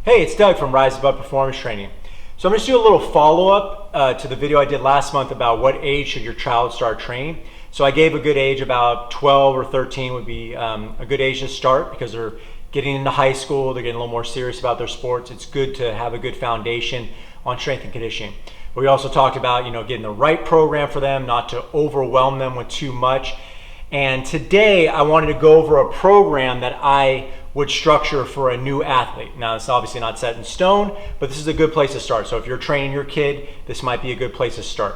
Hey, it's Doug from Rise Above Performance Training. So I'm going to do a little follow-up to the video I did last month about what age should your child start training. So I gave a good age, about 12 or 13 would be a good age to start because they're getting into high school, they're getting a little more serious about their sports. It's good to have a good foundation on strength and conditioning. But we also talked about, getting the right program for them, not to overwhelm them with too much. And today I wanted to go over a program that I would structure for a new athlete. Now, it's obviously not set in stone, but this is a good place to start. So if you're training your kid, this might be a good place to start.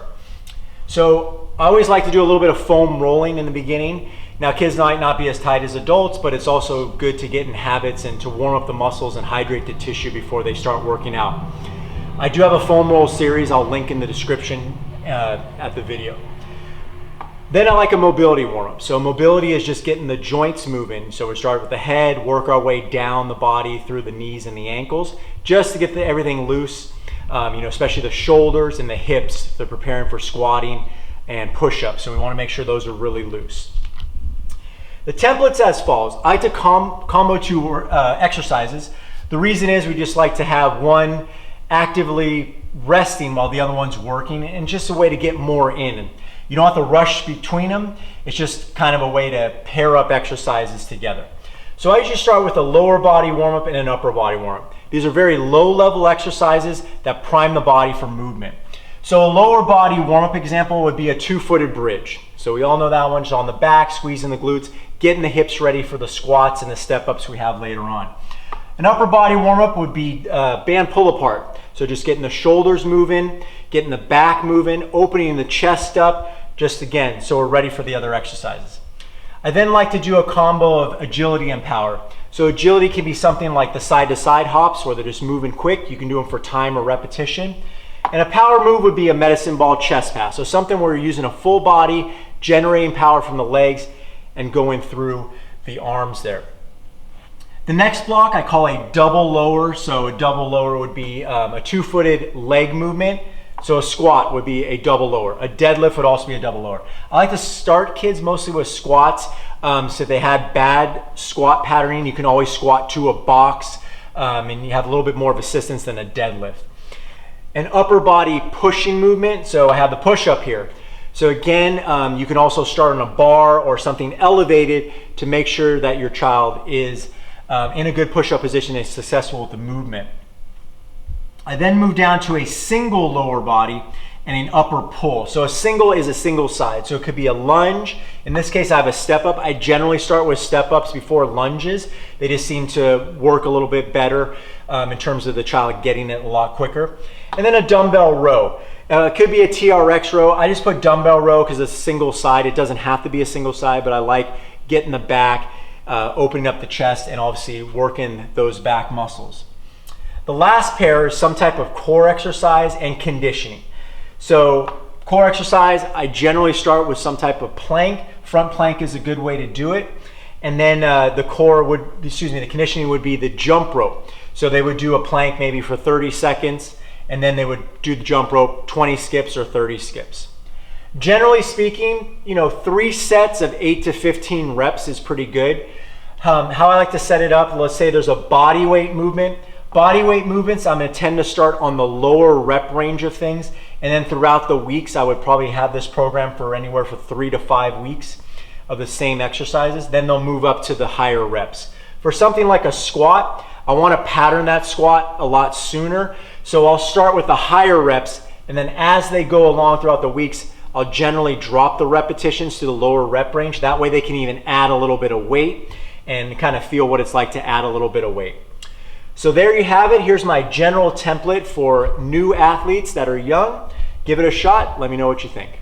So I always like to do a little bit of foam rolling in the beginning. Now, kids might not be as tight as adults, but it's also good to get in habits and to warm up the muscles and hydrate the tissue before they start working out. I do have a foam roll series I'll link in the description at the video. Then I like a mobility warm-up. So mobility is just getting the joints moving. So we start with the head, work our way down the body through the knees and the ankles, just to get everything loose, especially the shoulders and the hips. They're preparing for squatting and push-ups. So we want to make sure those are really loose. The template's as follows. I like to combo two exercises. The reason is we just like to have one actively resting while the other one's working, and just a way to get more in. You don't have to rush between them. It's just kind of a way to pair up exercises together. So I usually start with a lower body warm-up and an upper body warm-up. These are very low-level exercises that prime the body for movement. So a lower body warm-up example would be a two-footed bridge. So we all know that one, just on the back, squeezing the glutes, getting the hips ready for the squats and the step-ups we have later on. An upper body warm-up would be band pull-apart. So just getting the shoulders moving, getting the back moving, opening the chest up, just again, so we're ready for the other exercises. I then like to do a combo of agility and power. So agility can be something like the side-to-side hops where they're just moving quick. You can do them for time or repetition. And a power move would be a medicine ball chest pass. So something where you're using a full body, generating power from the legs and going through the arms there. The next block I call a double lower. So a double lower would be a two-footed leg movement. So a squat would be a double lower. A deadlift would also be a double lower. I like to start kids mostly with squats. So if they had bad squat patterning, you can always squat to a box and you have a little bit more of assistance than a deadlift. An upper body pushing movement. So I have the push up here. So again, you can also start on a bar or something elevated to make sure that your child is in a good push-up position and is successful with the movement. I then move down to a single lower body and an upper pull. So a single is a single side. So it could be a lunge. In this case, I have a step up. I generally start with step ups before lunges. They just seem to work a little bit better in terms of the child getting it a lot quicker. And then a dumbbell row. It could be a TRX row. I just put dumbbell row because it's a single side. It doesn't have to be a single side, but I like getting the back, opening up the chest, and obviously working those back muscles. The last pair is some type of core exercise and conditioning. So core exercise, I generally start with some type of plank. Front plank is a good way to do it. And then the conditioning would be the jump rope. So they would do a plank maybe for 30 seconds, and then they would do the jump rope 20 skips or 30 skips. Generally speaking, 3 sets of 8 to 15 reps is pretty good. How I like to set it up, let's say there's a body weight movement. Body weight movements, I'm going to tend to start on the lower rep range of things, and then throughout the weeks I would probably have this program for anywhere for 3 to 5 weeks of the same exercises. Then they'll move up to the higher reps. For something like a squat, I want to pattern that squat a lot sooner, so I'll start with the higher reps, and then as they go along throughout the weeks, I'll generally drop the repetitions to the lower rep range. That way they can even add a little bit of weight and kind of feel what it's like to add a little bit of weight. So there you have it. Here's my general template for new athletes that are young. Give it a shot. Let me know what you think.